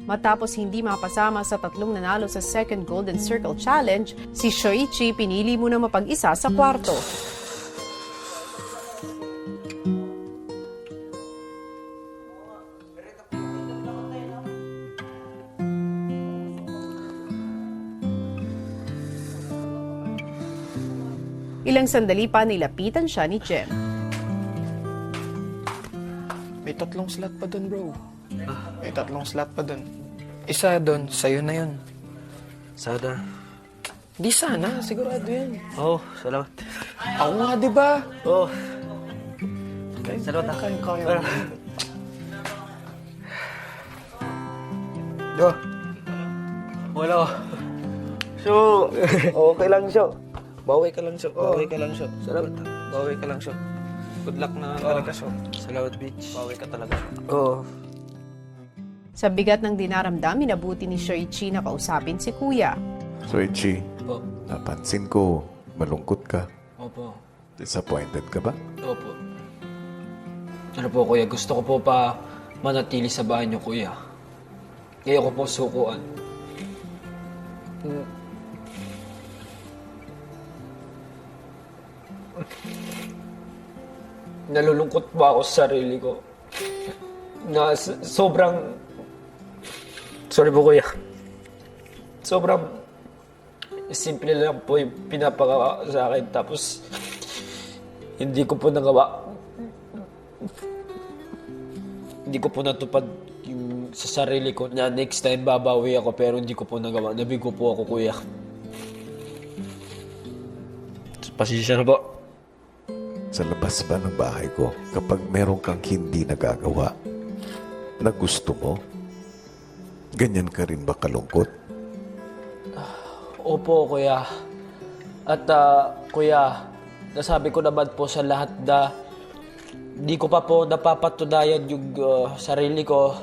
Matapos hindi mapasama sa tatlong nanalo sa second Golden Circle Challenge, si Shoichi pinili muna mapag-isa sa kwarto. Ilang sandali pa nilapitan siya ni Jem. May 3 slot pa dun, bro. May 3 slot pa dun. Isa dun, sa'yo na yun. Sana. Di sana, sigurado yan. Oo, salamat. Ako nga, di ba? Oo. Kaya, Salamat. kaya. Yo. Wala. So, okay lang siya. Bawi ka lang siya. Bawi ka lang siya. Salamat. Bawi ka lang siya. Good luck na talaga siya. Salamat, bitch. Bawi ka talaga. Oo. Sa bigat ng dinaramdam, minabuti ni Shoichi na kausapin si Kuya. Soichi, Opo. napansin ko, malungkot ka. Opo. Disappointed ka ba? Opo. Ano po, kuya? Gusto ko po pa manatili sa bahay niyo, kuya. Ngayon ko po sukuan. Nalulungkot ba ako sa sarili ko? Na sobrang... Sorry po, kuya. Sobrang simple lang po yung pinapagawa sa akin. Tapos, hindi ko po nagawa. Hindi ko po natupad yung sa sarili ko na next time babawi ako pero hindi ko po nagawa. Nabigo po ako, kuya. Pasensya na po. Sa labas ba ng bahay ko, kapag meron kang hindi nagagawa na gusto mo, ganyan ka rin ba kalungkot? Opo, kuya. At kuya, nasabi ko naman po sa lahat na di ko pa po napapatunayan yung sarili ko,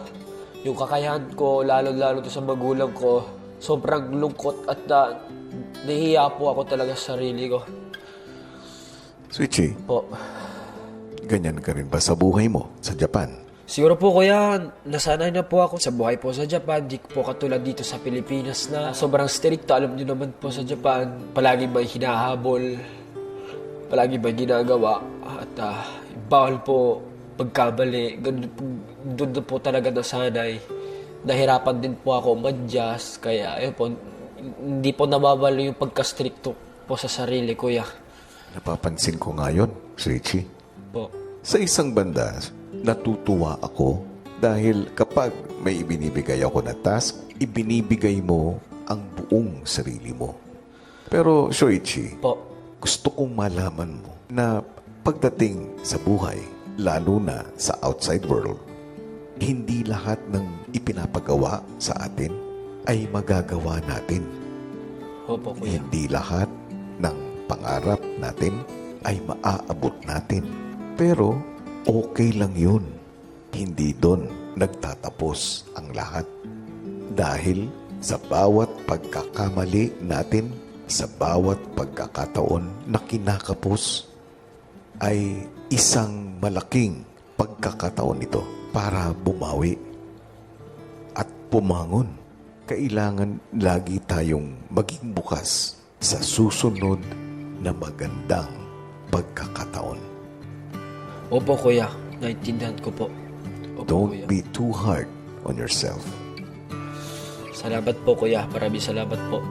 yung kakayahan ko, lalo-lalo to sa magulang ko. Sobrang lungkot at nahihiya po ako talaga sa sarili ko. Soichi, Po. ganyan ka rin ba sa buhay mo sa Japan? Siguro po kuya, nasanay na po ako sa buhay po sa Japan. Di po katulad dito sa Pilipinas na sobrang stricto. Alam niyo naman po sa Japan, palagi may hinahabol, palagi may ginagawa. At bawal po pagkamali. Doon na po talaga nasanay. Nahirapan din po ako ma-adjust. Kaya ayun po, hindi po nababalo yung pagka-stricto po sa sarili, kuya. Napapansin ko ngayon, Soichi. Po. Sa isang banda, natutuwa ako dahil kapag may ibinibigay ako na task, ibinibigay mo ang buong sarili mo. Pero, Shoichi, Po. gusto kong malaman mo na pagdating sa buhay, lalo na sa outside world, hindi lahat ng ipinapagawa sa atin ay magagawa natin. Opo, kuya. Hindi lahat ng pangarap natin ay maaabot natin. Pero okay lang yun. Hindi doon nagtatapos ang lahat. Dahil sa bawat pagkakamali natin, sa bawat pagkakataon na kinakapos, ay isang malaking pagkakataon ito para bumawi at pumangon. Kailangan lagi tayong maging bukas sa susunod na magandang pagkakataon. Opo, kuya. Naintindihan ko po. Opo, Don't kuya. be too hard on yourself. Salamat po, kuya. Maraming salamat po.